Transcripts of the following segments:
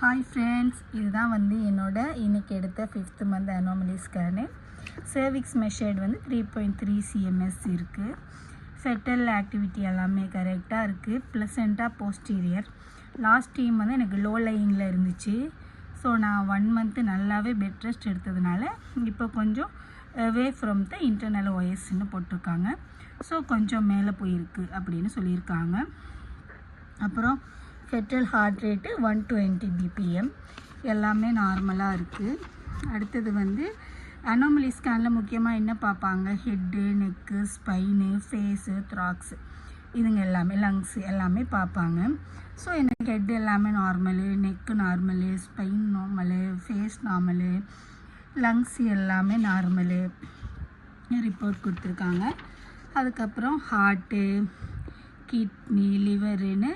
Hi friends, இதுதான் என்னோட இன்றைக்கி எடுத்த 5th month anomaly scan. Cervix measured 3.3 cms இருக்குது. ஃபெட்டல் ஆக்டிவிட்டி எல்லாமே கரெக்டாக இருக்குது. ப்ளசண்ட்டாக போஸ்டீரியர். லாஸ்ட் டைம் எனக்கு லோ லைனில் இருந்துச்சு. ஸோ நான் 1 மந்த்து நல்லாவே பெட் ரெஸ்ட் எடுத்ததுனால இப்போ கொஞ்சம் அவே ஃப்ரம் த இன்டர்னல் OSன்னு போட்டிருக்காங்க. ஸோ கொஞ்சம் மேலே போயிருக்கு அப்படின்னு சொல்லியிருக்காங்க. அப்புறம் ஃபெட்டல் ஹார்ட் ரேட்டு 120 BPM எல்லாமே நார்மலாக இருக்குது. அடுத்தது அனாமலி ஸ்கேனில் முக்கியமாக என்ன பார்ப்பாங்க? Head, neck, spine, face, thorax, இதுங்க எல்லாமே, லங்ஸு எல்லாமே பார்ப்பாங்க. ஸோ எனக்கு ஹெட் எல்லாமே normal, neck normal, spine normal, face normal, lungs எல்லாமே நார்மலு ரிப்போர்ட் கொடுத்துருக்காங்க. அதுக்கப்புறம் ஹார்ட்டு, கிட்னி, லிவருன்னு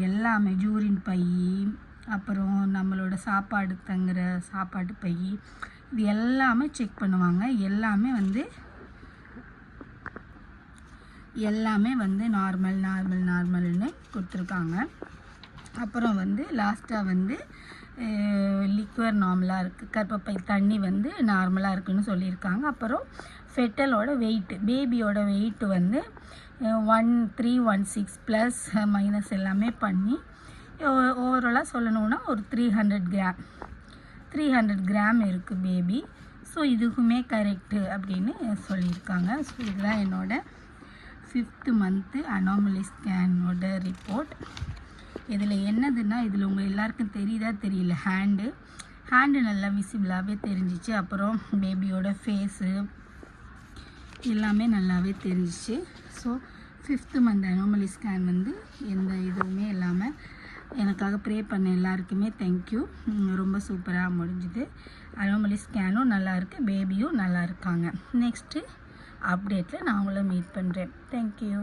எல்லாமே, ஜூரின் பை, அப்புறம் நம்மளோட சாப்பாடு தங்குற சாப்பாட்டு பை, இது எல்லாமே செக் பண்ணுவாங்க. எல்லாமே நார்மல்னு கொடுத்துருக்காங்க. அப்புறம் லாஸ்ட்டாக லிக்வர் நார்மலாக இருக்குது, கர்ப்பப்பை தண்ணி நார்மலாக இருக்குதுன்னு சொல்லியிருக்காங்க. அப்புறம் ஃபெட்டலோட வெயிட்டு, பேபியோட வெயிட்டு 1316 ப்ளஸ் மைனஸ் எல்லாமே பண்ணி ஓவராலாக சொல்லணுன்னா ஒரு 300 கிராம் இருக்குது பேபி. ஸோ இதுக்குமே கரெக்டு அப்படின்னு சொல்லியிருக்காங்க. ஸோ இதுதான் என்னோடய 5th மந்த்து அனாமலி ஸ்கேனோட ரிப்போர்ட். இதில் என்னதுன்னா, இதில் உங்கள் எல்லாருக்கும் தெரியுதா தெரியல, ஹேண்டு நல்லா விசிபிளாகவே தெரிஞ்சிச்சு. அப்புறம் பேபியோட ஃபேஸு எல்லாமே நல்லாவே தெரிஞ்சிச்சு. So 5th month anomaly scan எந்த இதுவுமே இல்லாமல் எனக்காக ப்ரே பண்ண எல்லாருக்குமே தேங்க்யூ. ரொம்ப சூப்பராக முடிஞ்சுது. அனாமலி ஸ்கேனும் நல்லாயிருக்கு, பேபியும் நல்லா இருக்காங்க. நெக்ஸ்ட்டு அப்டேட்டில் நான் உங்களை மீட் பண்ணுறேன். தேங்க்யூ.